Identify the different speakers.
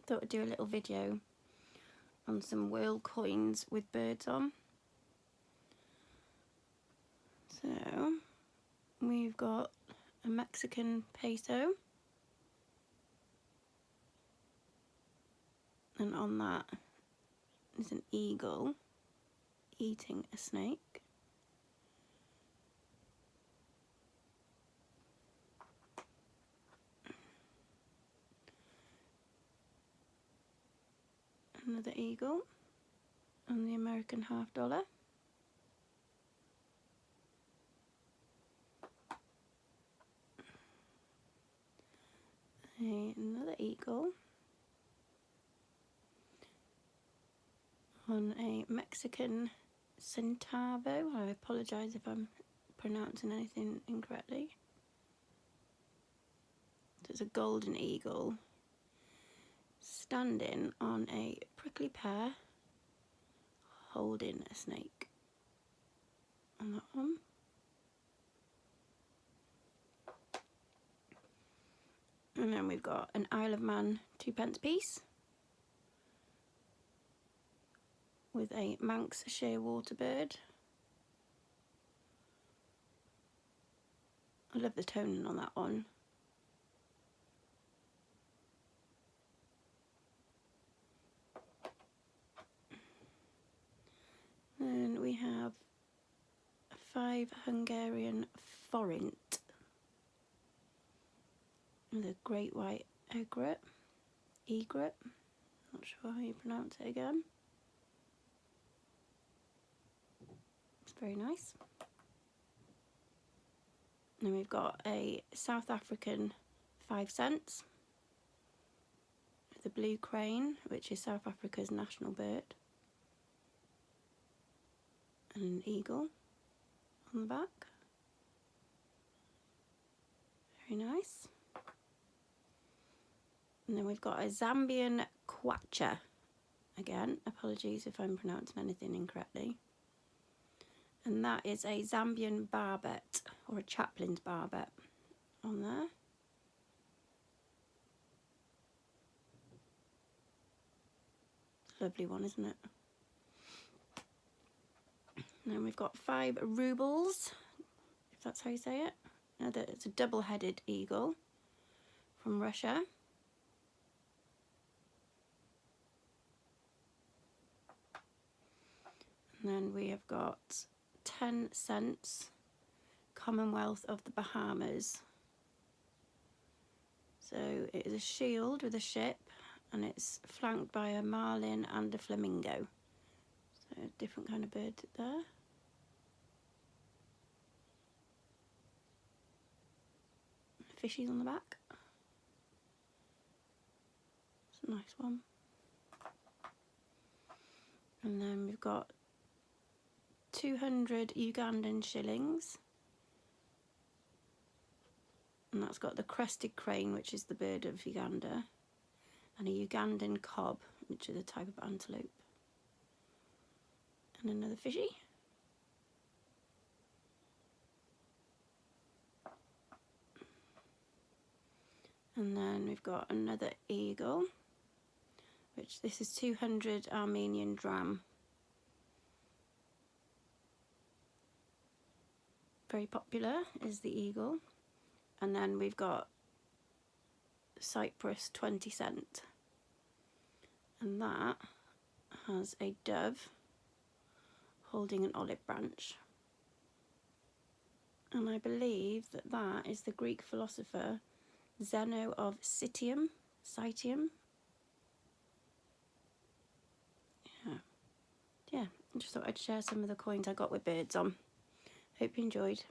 Speaker 1: thought I'd do a little video on some world coins with birds on. So we've got a Mexican peso, and on that is an eagle eating a snake. Another eagle on the American $half. Another eagle on a Mexican centavo. I apologise if I'm pronouncing anything incorrectly. So it's a golden eagle standing on a prickly pear holding a snake on that one. And then we've got an Isle of Man 2p piece with a Manx shearwater bird. I love the toning on that one. Then we have a 5 Hungarian forint with a great white egret, not sure how you pronounce it again. It's very nice. Then we've got a South African 5 cents with a blue crane, which is South Africa's national bird, and an eagle on the back. Very nice. And then we've got a Zambian kwacha. Again, apologies if I'm pronouncing anything incorrectly. And that is a Zambian barbet, or a Chaplin's barbet on there. Lovely one, isn't it? And then we've got 5 rubles, if that's how you say it. It's a double-headed eagle from Russia. And then we have got 10 cents, Commonwealth of the Bahamas. So it is a shield with a ship, and it's flanked by a marlin and a flamingo. So a different kind of bird there. Fishies on the back. It's a nice one. And then we've got 200 Ugandan shillings, and that's got the crested crane, which is the bird of Uganda, and a Ugandan cob, which is a type of antelope, and another fishy. And then we've got another eagle, which this is 200 Armenian dram. Very popular is the eagle. And then we've got Cyprus 20 cent, and that has a dove holding an olive branch. And I believe that that is the Greek philosopher Zeno of Citium. Yeah, I just thought I'd share some of the coins I got with birds on. Hope you enjoyed.